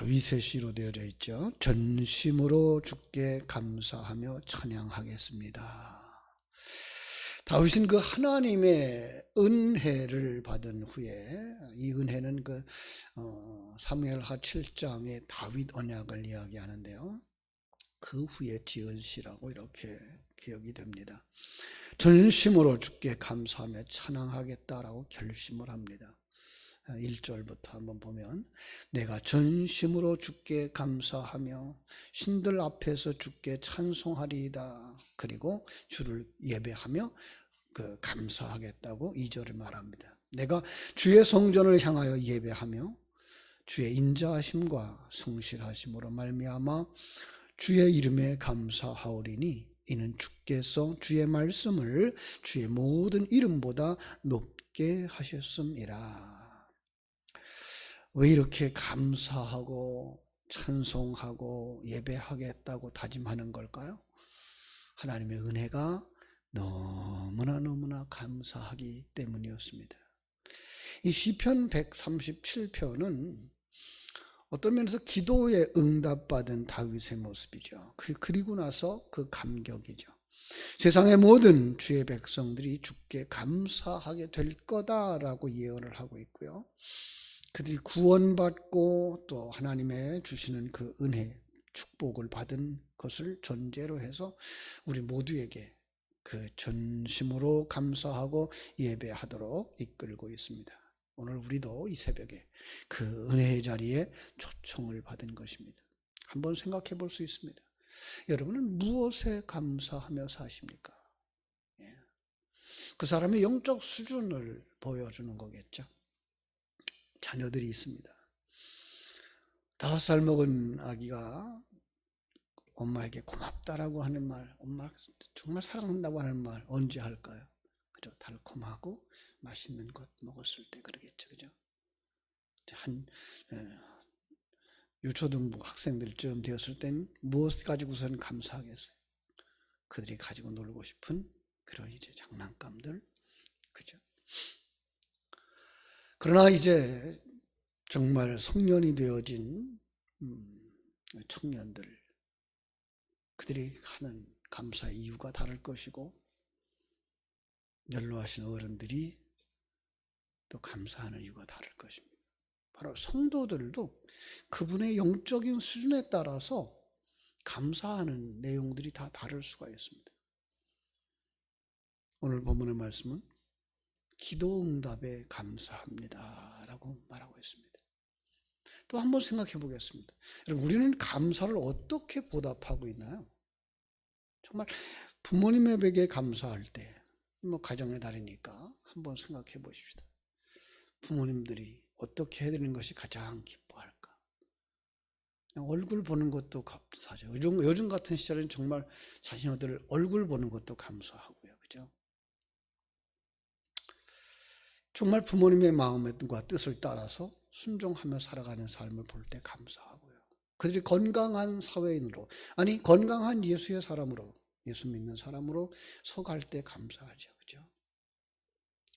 다윗의 시로 되어져 있죠. 전심으로 주께 감사하며 찬양하겠습니다. 다윗은 그 하나님의 은혜를 받은 후에, 이 은혜는 그 사무엘하 7장의 다윗 언약을 이야기하는데요. 그 후에 지은 시라고 이렇게 기억이 됩니다. 전심으로 주께 감사하며 찬양하겠다라고 결심을 합니다. 1절부터 한번 보면, 내가 전심으로 주께 감사하며 신들 앞에서 주께 찬송하리이다. 그리고 주를 예배하며 감사하겠다고 2절을 말합니다. 내가 주의 성전을 향하여 예배하며 주의 인자하심과 성실하심으로 말미암아 주의 이름에 감사하오리니 이는 주께서 주의 말씀을 주의 모든 이름보다 높게 하셨음이라. 왜 이렇게 감사하고 찬송하고 예배하겠다고 다짐하는 걸까요? 하나님의 은혜가 너무나 감사하기 때문이었습니다. 이 시편 137편은 어떤 면에서 기도에 응답받은 다윗의 모습이죠. 그리고 나서 그 감격이죠. 세상의 모든 주의 백성들이 주께 감사하게 될 거다라고 예언을 하고 있고요. 그들이 구원받고 또 하나님의 주시는 그 은혜, 축복을 받은 것을 전제로 해서 우리 모두에게 그 전심으로 감사하고 예배하도록 이끌고 있습니다. 오늘 우리도 이 새벽에 그 은혜의 자리에 초청을 받은 것입니다. 한번 생각해 볼 수 있습니다. 여러분은 무엇에 감사하며 사십니까? 그 사람의 영적 수준을 보여주는 거겠죠. 자녀들이 있습니다. 5살 먹은 아기가 엄마에게 고맙다라고 하는 말, 엄마 정말 사랑한다고 하는 말 언제 할까요? 그죠? 달콤하고 맛있는 것 먹었을 때 그러겠죠, 그죠? 한 유초등부 학생들쯤 되었을 땐 무엇 가지고서는 감사하겠어요? 그들이 가지고 놀고 싶은 그런 이제 장난감들, 그죠? 그러나 이제 정말 성년이 되어진 청년들, 그들이 하는 감사의 이유가 다를 것이고, 연로하신 어른들이 또 감사하는 이유가 다를 것입니다. 바로 성도들도 그분의 영적인 수준에 따라서 감사하는 내용들이 다 다를 수가 있습니다. 오늘 본문의 말씀은 기도 응답에 감사합니다 라고 말하고 있습니다. 또 한번 생각해 보겠습니다. 여러분, 우리는 감사를 어떻게 보답하고 있나요? 정말 부모님에게 감사할 때, 가정의 달이니까 한번 생각해 보십시다. 부모님들이 어떻게 해드리는 것이 가장 기뻐할까? 그냥 얼굴 보는 것도 감사하죠. 요즘 같은 시절은 정말 자신들 얼굴 보는 것도 감사하고요. 그죠? 정말 부모님의 마음과 뜻을 따라서 순종하며 살아가는 삶을 볼 때 감사하고요. 그들이 건강한 사회인으로, 아니 건강한 예수의 사람으로, 예수 믿는 사람으로 서갈 때 감사하죠. 그죠?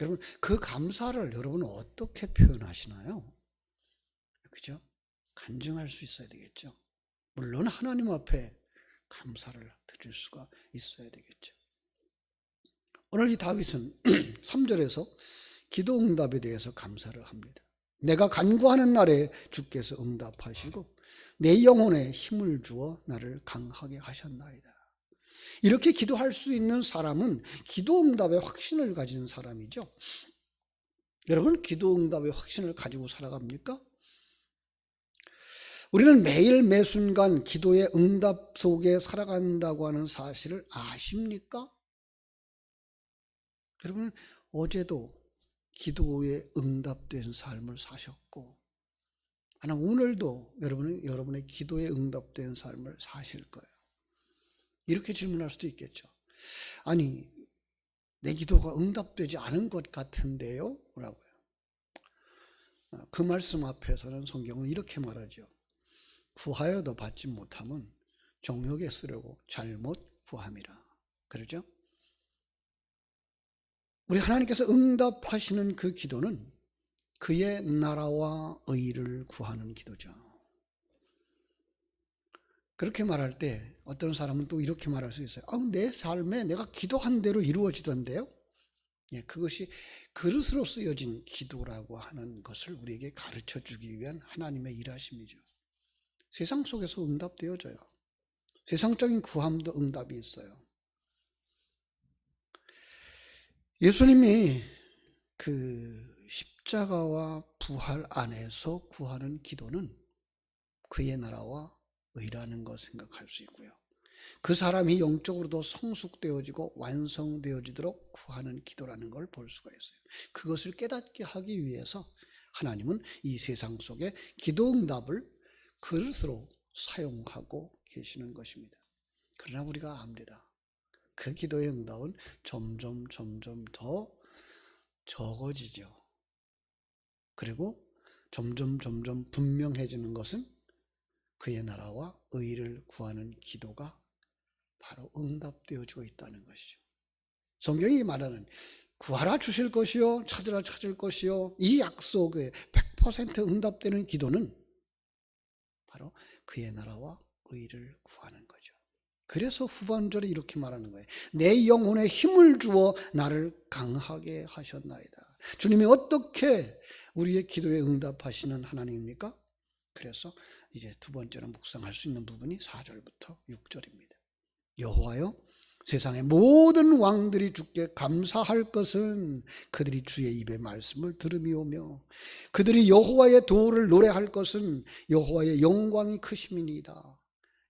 여러분, 그 감사를 여러분은 어떻게 표현하시나요? 그죠? 간증할 수 있어야 되겠죠. 물론 하나님 앞에 감사를 드릴 수가 있어야 되겠죠. 오늘 이 다윗은 3절에서 기도 응답에 대해서 감사를 합니다. 내가 간구하는 날에 주께서 응답하시고 내 영혼에 힘을 주어 나를 강하게 하셨나이다. 이렇게 기도할 수 있는 사람은 기도 응답의 확신을 가진 사람이죠. 여러분, 기도 응답의 확신을 가지고 살아갑니까? 우리는 매일 매순간 기도의 응답 속에 살아간다고 하는 사실을 아십니까? 여러분, 어제도 기도에 응답된 삶을 사셨고, 하나 오늘도 여러분의 기도에 응답된 삶을 사실 거예요. 이렇게 질문할 수도 있겠죠. 아니, 내 기도가 응답되지 않은 것 같은데요? 라고요. 그 말씀 앞에서는 성경은 이렇게 말하죠. 구하여도 받지 못함은 정욕에 쓰려고 잘못 구함이라. 그러죠? 우리 하나님께서 응답하시는 그 기도는 그의 나라와 의를 구하는 기도죠. 그렇게 말할 때 어떤 사람은 또 이렇게 말할 수 있어요. 내 삶에 내가 기도한 대로 이루어지던데요. 예, 그것이 그릇으로 쓰여진 기도라고 하는 것을 우리에게 가르쳐 주기 위한 하나님의 일하심이죠. 세상 속에서 응답되어져요. 세상적인 구함도 응답이 있어요. 예수님이 그 십자가와 부활 안에서 구하는 기도는 그의 나라와 의라는 것 생각할 수 있고요. 그 사람이 영적으로도 성숙되어지고 완성되어지도록 구하는 기도라는 걸 볼 수가 있어요. 그것을 깨닫게 하기 위해서 하나님은 이 세상 속에 기도 응답을 그릇으로 사용하고 계시는 것입니다. 그러나 우리가 압니다. 그 기도의 응답은 점점 더 적어지죠. 그리고 점점 분명해지는 것은 그의 나라와 의를 구하는 기도가 바로 응답되어지고 있다는 것이죠. 성경이 말하는 구하라 주실 것이요 찾으라 찾을 것이요 이 약속에 100% 응답되는 기도는 바로 그의 나라와 의를 구하는 거죠. 그래서 후반절에 이렇게 말하는 거예요. 내 영혼에 힘을 주어 나를 강하게 하셨나이다. 주님이 어떻게 우리의 기도에 응답하시는 하나님입니까? 그래서 이제 두 번째로 묵상할 수 있는 부분이 4절부터 6절입니다. 여호와여 세상의 모든 왕들이 주께 감사할 것은 그들이 주의 입의 말씀을 들음이오며 그들이 여호와의 도를 노래할 것은 여호와의 영광이 크심이니이다.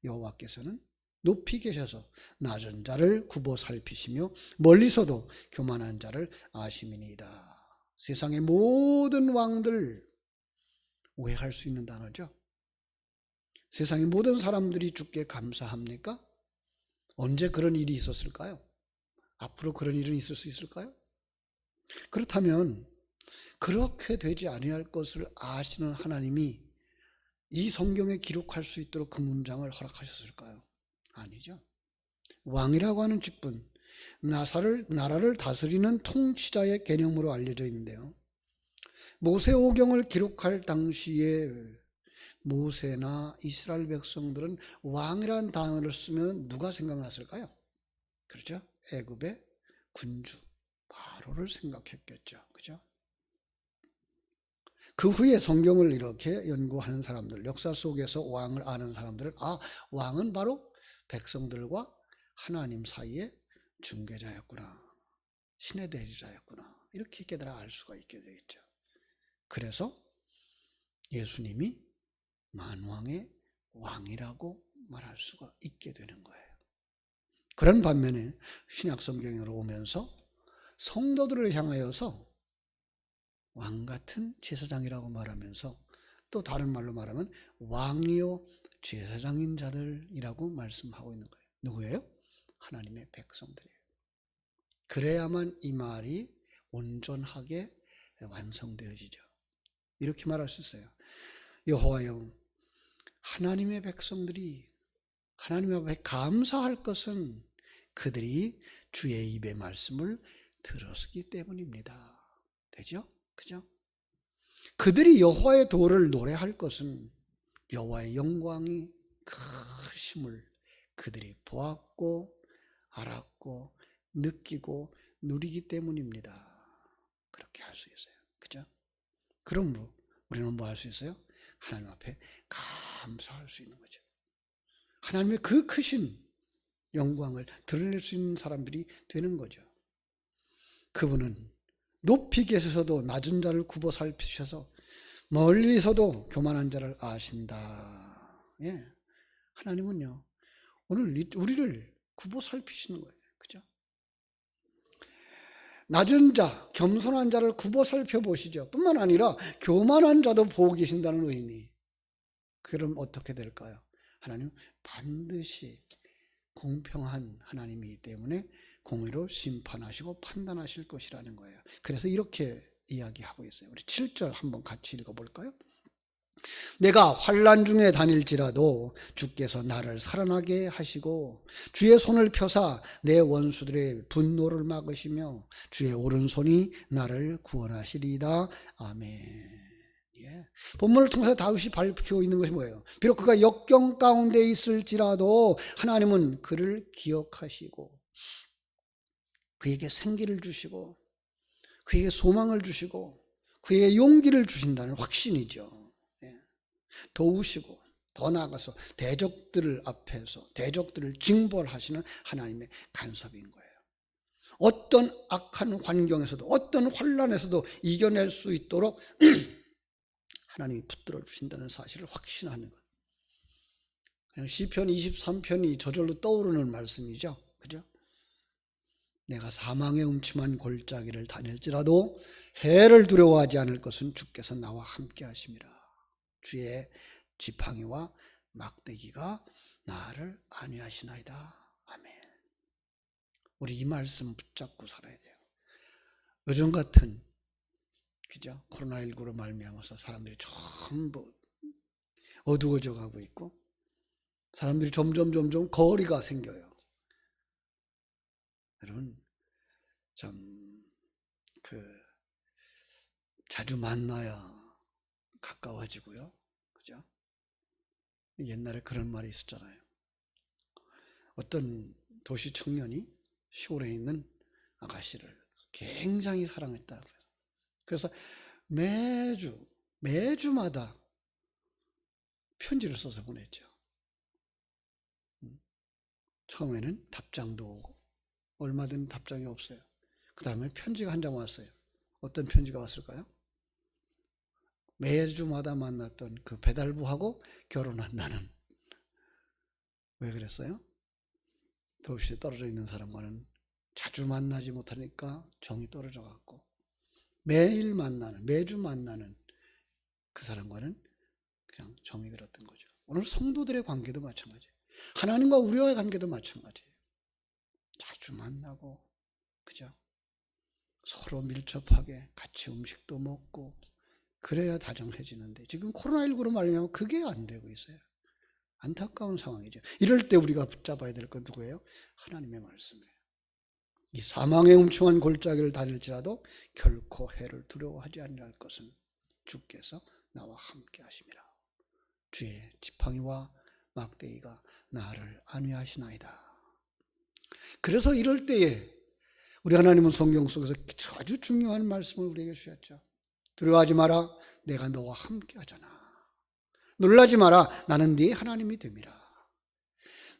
여호와께서는 높이 계셔서 낮은 자를 굽어 살피시며 멀리서도 교만한 자를 아심이니이다. 세상의 모든 왕들, 오해할 수 있는 단어죠. 세상의 모든 사람들이 주께 감사합니까? 언제 그런 일이 있었을까요? 앞으로 그런 일은 있을 수 있을까요? 그렇다면 그렇게 되지 아니할 것을 아시는 하나님이 이 성경에 기록할 수 있도록 그 문장을 허락하셨을까요? 아니죠. 왕이라고 하는 직분, 나라를 다스리는 통치자의 개념으로 알려져 있는데요. 모세오경을 기록할 당시에 모세나 이스라엘 백성들은 왕이라는 단어를 쓰면 누가 생각났을까요? 그렇죠? 애굽의 군주 바로를 생각했겠죠. 그죠? 그 후에 성경을 이렇게 연구하는 사람들, 역사 속에서 왕을 아는 사람들은 왕은 바로 백성들과 하나님 사이의 중개자였구나. 신의 대리자였구나. 이렇게 깨달아 알 수가 있게 되겠죠. 그래서 예수님이 만왕의 왕이라고 말할 수가 있게 되는 거예요. 그런 반면에 신약 성경으로 오면서 성도들을 향하여서 왕 같은 제사장이라고 말하면서 또 다른 말로 말하면 왕이요 제사장인 자들이라고 말씀하고 있는 거예요. 누구예요? 하나님의 백성들이에요. 그래야만 이 말이 온전하게 완성되어지죠. 이렇게 말할 수 있어요. 여호와여 하나님의 백성들이 하나님 앞에 감사할 것은 그들이 주의 입의 말씀을 들었기 때문입니다. 되죠? 그죠? 그들이 여호와의 도를 노래할 것은 여호와의 영광이 크심을 그들이 보았고 알았고 느끼고 누리기 때문입니다. 그렇게 할 수 있어요. 그죠? 그러므로 우리는 뭐 할 수 있어요? 하나님 앞에 감사할 수 있는 거죠. 하나님의 그 크신 영광을 드러낼 수 있는 사람들이 되는 거죠. 그분은 높이 계셔서도 낮은 자를 굽어 살피셔서 멀리서도 교만한 자를 아신다. 예. 하나님은요, 오늘 우리를 굽어 살피시는 거예요. 그죠? 낮은 자, 겸손한 자를 굽어 살펴보시죠. 뿐만 아니라 교만한 자도 보고 계신다는 의미. 그럼 어떻게 될까요? 하나님 반드시 공평한 하나님이기 때문에 공의로 심판하시고 판단하실 것이라는 거예요. 그래서 이렇게 이야기하고 있어요. 우리 7절 한번 같이 읽어볼까요? 내가 환난 중에 다닐지라도 주께서 나를 살아나게 하시고 주의 손을 펴사 내 원수들의 분노를 막으시며 주의 오른손이 나를 구원하시리이다. 아멘. 예. 본문을 통해서 다윗이 밝히고 있는 것이 뭐예요? 비록 그가 역경 가운데 있을지라도 하나님은 그를 기억하시고 그에게 생기를 주시고 그에게 소망을 주시고 그에게 용기를 주신다는 확신이죠. 예. 도우시고 더 나아가서 대적들 앞에서 대적들을 징벌하시는 하나님의 간섭인 거예요. 어떤 악한 환경에서도 어떤 환난에서도 이겨낼 수 있도록 하나님이 붙들어 주신다는 사실을 확신하는 것. 그냥 시편 23편이 저절로 떠오르는 말씀이죠. 그죠? 내가 사망의 음침한 골짜기를 다닐지라도 해를 두려워하지 않을 것은 주께서 나와 함께 하심이라. 주의 지팡이와 막대기가 나를 안위하시나이다. 아멘. 우리 이 말씀 붙잡고 살아야 돼요. 요즘 같은 그죠? 코로나19로 말미암아서 사람들이 전부 어두워져 가고 있고 사람들이 점점 거리가 생겨요. 여러분 참 자주 만나야 가까워지고요. 그죠? 옛날에 그런 말이 있었잖아요. 어떤 도시 청년이 시골에 있는 아가씨를 굉장히 사랑했다고요. 그래서 매주마다 편지를 써서 보냈죠. 처음에는 답장도 오고 얼마든 답장이 없어요. 그 다음에 편지가 한 장 왔어요. 어떤 편지가 왔을까요? 매주마다 만났던 그 배달부하고 결혼한다는. 왜 그랬어요? 도시에 떨어져 있는 사람과는 자주 만나지 못하니까 정이 떨어져 갖고 매주 만나는 그 사람과는 그냥 정이 들었던 거죠. 오늘 성도들의 관계도 마찬가지예요. 하나님과 우리와의 관계도 마찬가지예요. 자주 만나고 그죠? 서로 밀접하게 같이 음식도 먹고 그래야 다정해지는데 지금 코로나19로 말미암아 그게 안 되고 있어요. 안타까운 상황이죠. 이럴 때 우리가 붙잡아야 될 건 누구예요? 하나님의 말씀이에요. 이 사망의 음침한 골짜기를 다닐지라도 결코 해를 두려워하지 아니할 것은 주께서 나와 함께 하심이라. 주의 지팡이와 막대기가 나를 안위하시나이다. 그래서 이럴 때에 우리 하나님은 성경 속에서 아주 중요한 말씀을 우리에게 주셨죠. 두려워하지 마라. 내가 너와 함께 하잖아. 놀라지 마라. 나는 네 하나님이 됨이라.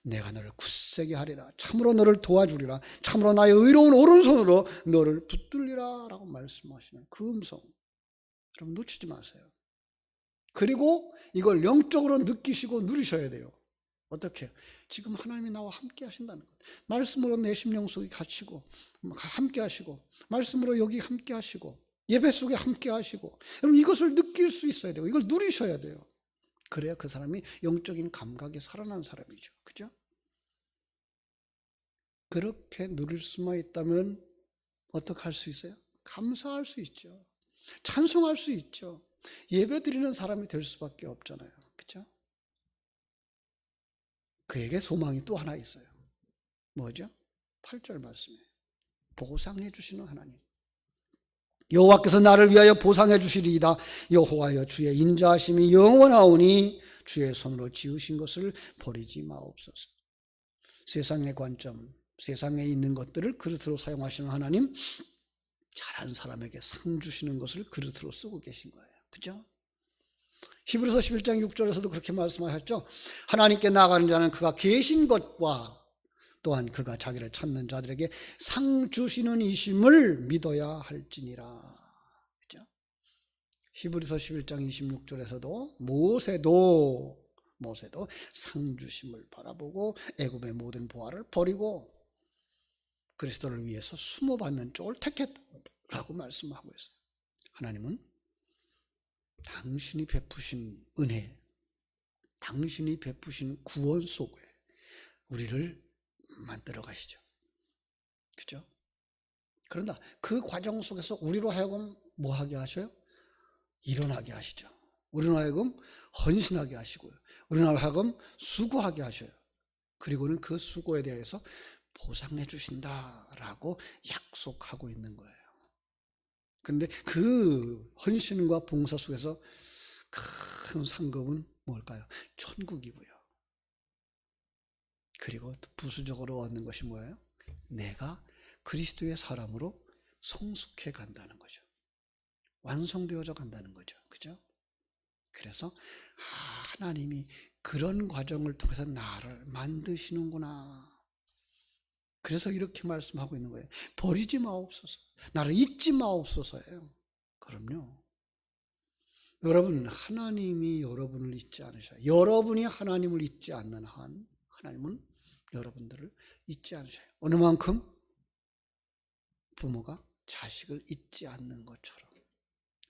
내가 너를 굳세게 하리라. 참으로 너를 도와주리라. 참으로 나의 의로운 오른손으로 너를 붙들리라 라고 말씀하시는 그 음성. 여러분 놓치지 마세요. 그리고 이걸 영적으로 느끼시고 누리셔야 돼요. 어떻게? 지금 하나님이 나와 함께 하신다는 것. 말씀으로 내 심령 속에 갇히고 함께 하시고 말씀으로 여기 함께 하시고 예배 속에 함께 하시고 여러분 이것을 느낄 수 있어야 돼요. 이걸 누리셔야 돼요. 그래야 그 사람이 영적인 감각이 살아난 사람이죠. 그죠? 그렇게 누릴 수만 있다면 어떻게 할 수 있어요? 감사할 수 있죠. 찬송할 수 있죠. 예배 드리는 사람이 될 수밖에 없잖아요. 그죠? 그에게 소망이 또 하나 있어요. 뭐죠? 8절 말씀이에요. 보상해 주시는 하나님. 여호와께서 나를 위하여 보상해 주시리이다. 여호와여 주의 인자하심이 영원하오니 주의 손으로 지으신 것을 버리지 마옵소서. 세상의 관점, 세상에 있는 것들을 그릇으로 사용하시는 하나님, 잘한 사람에게 상 주시는 것을 그릇으로 쓰고 계신 거예요. 그죠? 히브리서 11장 6절에서도 그렇게 말씀하셨죠. 하나님께 나아가는 자는 그가 계신 것과 또한 그가 자기를 찾는 자들에게 상 주시는 이심을 믿어야 할지니라. 그죠? 히브리서 11장 26절에서도 모세도 상 주심을 바라보고 애굽의 모든 보화를 버리고 그리스도를 위해서 숨어받는 쪽을 택했다라고 말씀하고 있어요. 하나님은 당신이 베푸신 은혜, 당신이 베푸신 구원 속에 우리를 만들어 가시죠. 그죠? 그러나 그 과정 속에서 우리로 하여금 뭐 하게 하셔요? 일어나게 하시죠. 우리로 하여금 헌신하게 하시고요. 우리로 하여금 수고하게 하셔요. 그리고는 그 수고에 대해서 보상해 주신다라고 약속하고 있는 거예요. 그런데 그 헌신과 봉사 속에서 큰 상급은 뭘까요? 천국이고요. 그리고 또 부수적으로 얻는 것이 뭐예요? 내가 그리스도의 사람으로 성숙해 간다는 거죠. 완성되어져 간다는 거죠. 그죠? 그래서 하나님이 그런 과정을 통해서 나를 만드시는구나. 그래서 이렇게 말씀하고 있는 거예요. 버리지 마옵소서. 나를 잊지 마옵소서예요. 그럼요. 여러분, 하나님이 여러분을 잊지 않으셔요. 여러분이 하나님을 잊지 않는 한 하나님은 여러분들을 잊지 않으셔요. 어느 만큼? 부모가 자식을 잊지 않는 것처럼.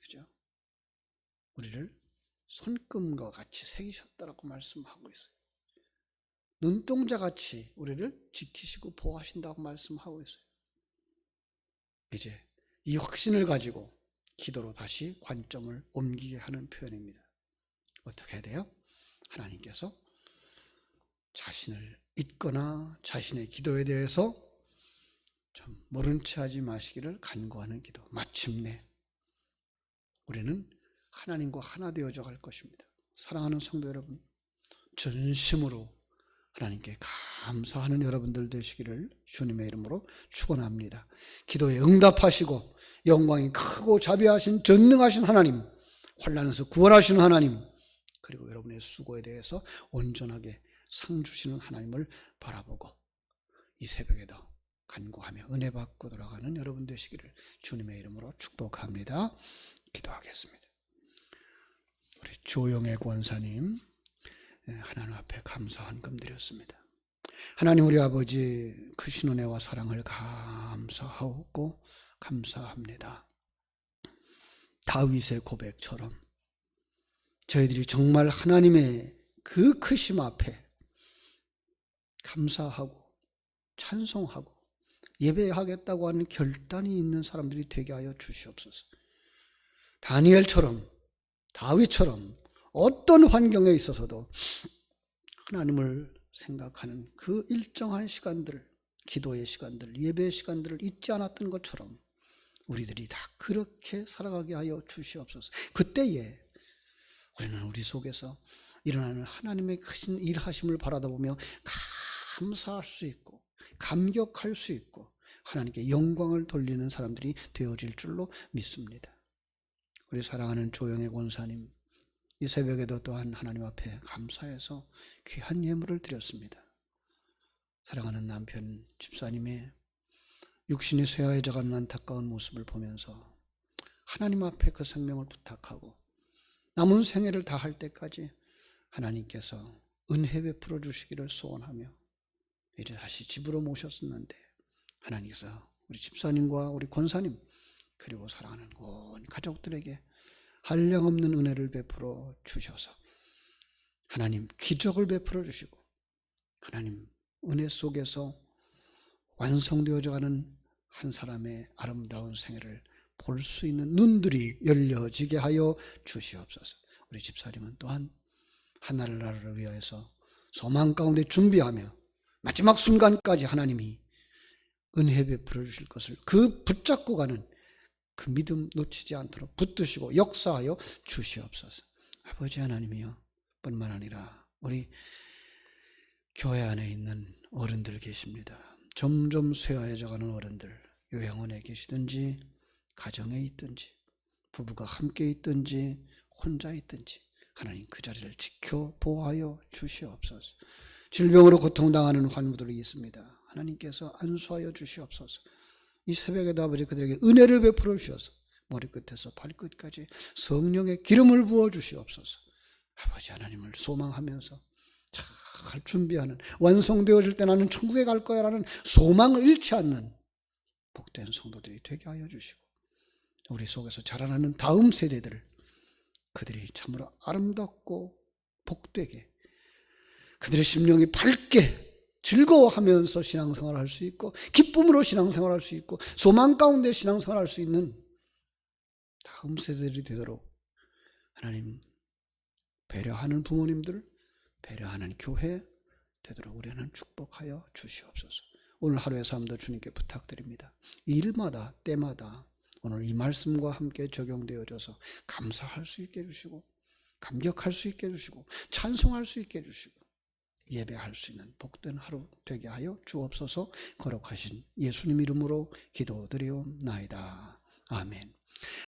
그죠? 우리를 손금과 같이 새기셨다라고 말씀하고 있어요. 눈동자같이 우리를 지키시고 보호하신다고 말씀하고 있어요. 이제 이 확신을 가지고 기도로 다시 관점을 옮기게 하는 표현입니다. 어떻게 해야 돼요? 하나님께서 자신을 잊거나 자신의 기도에 대해서 좀 모른 채 하지 마시기를 간구하는 기도. 마침내 우리는 하나님과 하나 되어져 갈 것입니다. 사랑하는 성도 여러분, 전심으로 하나님께 감사하는 여러분들 되시기를 주님의 이름으로 축원합니다. 기도에 응답하시고 영광이 크고 자비하신 전능하신 하나님, 환난에서 구원하시는 하나님, 그리고 여러분의 수고에 대해서 온전하게 상 주시는 하나님을 바라보고 이 새벽에도 간구하며 은혜 받고 돌아가는 여러분 되시기를 주님의 이름으로 축복합니다. 기도하겠습니다. 우리 조영애 권사님, 하나님 앞에 감사 헌금 드렸습니다. 하나님 우리 아버지 크신 은혜와 사랑을 감사하고 감사합니다. 다윗의 고백처럼 저희들이 정말 하나님의 그 크심 앞에 감사하고 찬송하고 예배하겠다고 하는 결단이 있는 사람들이 되게 하여 주시옵소서. 다니엘처럼 다윗처럼 어떤 환경에 있어서도 하나님을 생각하는 그 일정한 시간들, 기도의 시간들, 예배의 시간들을 잊지 않았던 것처럼 우리들이 다 그렇게 살아가게 하여 주시옵소서. 그때에 우리는 우리 속에서 일어나는 하나님의 크신 일하심을 바라다보며 감사할 수 있고 감격할 수 있고 하나님께 영광을 돌리는 사람들이 되어질 줄로 믿습니다. 우리 사랑하는 조영애 권사님, 이 새벽에도 또한 하나님 앞에 감사해서 귀한 예물을 드렸습니다. 사랑하는 남편 집사님의 육신이 쇠하여져가는 안타까운 모습을 보면서 하나님 앞에 그 생명을 부탁하고 남은 생애를 다할 때까지 하나님께서 은혜 베풀어 주시기를 소원하며 이제 다시 집으로 모셨었는데 하나님께서 우리 집사님과 우리 권사님 그리고 사랑하는 온 가족들에게 한량없는 은혜를 베풀어 주셔서 하나님 기적을 베풀어 주시고 하나님 은혜 속에서 완성되어져 가는 한 사람의 아름다운 생애를 볼 수 있는 눈들이 열려지게 하여 주시옵소서. 우리 집사님은 또한 하나를 나라를 위하여서 소망 가운데 준비하며 마지막 순간까지 하나님이 은혜 베풀어 주실 것을 그 붙잡고 가는 그 믿음 놓치지 않도록 붙드시고 역사하여 주시옵소서. 아버지 하나님이여, 뿐만 아니라 우리 교회 안에 있는 어른들 계십니다. 점점 쇠하여져 가는 어른들, 요양원에 계시든지 가정에 있든지 부부가 함께 있든지 혼자 있든지 하나님 그 자리를 지켜 보호하여 주시옵소서. 질병으로 고통당하는 환부들이 있습니다. 하나님께서 안수하여 주시옵소서. 이 새벽에도 아버지 그들에게 은혜를 베풀어 주셔서 머리끝에서 발끝까지 성령의 기름을 부어 주시옵소서. 아버지 하나님을 소망하면서 잘 준비하는, 완성되어질 때 나는 천국에 갈 거야 라는 소망을 잃지 않는 복된 성도들이 되게 하여 주시고 우리 속에서 자라나는 다음 세대들을 그들이 참으로 아름답고 복되게 그들의 심령이 밝게 즐거워하면서 신앙생활을 할 수 있고 기쁨으로 신앙생활을 할 수 있고 소망 가운데 신앙생활을 할 수 있는 다음 세대들이 되도록 하나님 배려하는 부모님들, 배려하는 교회 되도록 우리는 축복하여 주시옵소서. 오늘 하루의 삶도 주님께 부탁드립니다. 일마다 때마다 오늘 이 말씀과 함께 적용되어져서 감사할 수 있게 해주시고 감격할 수 있게 해주시고 찬송할 수 있게 해주시고 예배할 수 있는 복된 하루 되게 하여 주옵소서. 거룩하신 예수님 이름으로 기도드리옵나이다. 아멘.